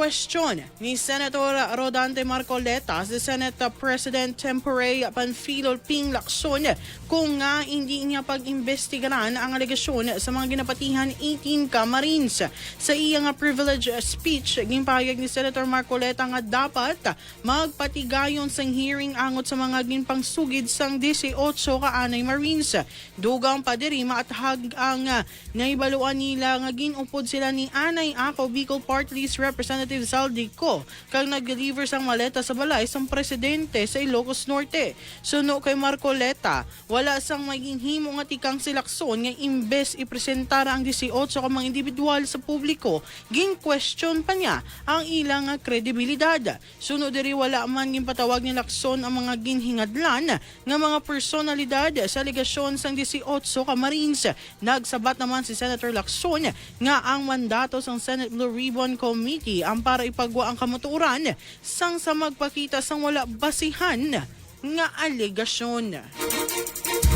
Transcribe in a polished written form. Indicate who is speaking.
Speaker 1: question ni Senator Rodante Marcoleta si Senate President Tempore Panfilo Ping Lacson kung nga hindi niya pag-imbestigaran ang alegasyon sa mga ginapatihan 18 ka Marines. Sa iyang privilege speech, ginpahayag ni Senator Marcoleta nga dapat magpatigayon sang hearing angot sa mga ginpangsugid sang 18 ka anay Marines. Dugang padirima at ang naibaluan nila nga ginupod sila ni Anay Ako Bicol Party List Representative Saldico kag nag-deliver sang maleta sa balay sang presidente sa Ilocos Norte. Suno kay Marcoleta, wala sang maging himo nga tikang silakson nga imbes ipresentara ang 18 ka mga individual sa publiko, gin-question pa niya ang ilang kredibilidad. Suno diri wala man ginpatawag ni Lacson ang mga ginhingadlan nga mga personalidad sa alegasyon sang 18 ka Marines. Nagsabat naman si Senator Lacson nga ang mandato sang Senate Blue Ribbon Committee ang para ipagwa ang kamuturan sang sa magpakita sang wala basihan nga alegasyon.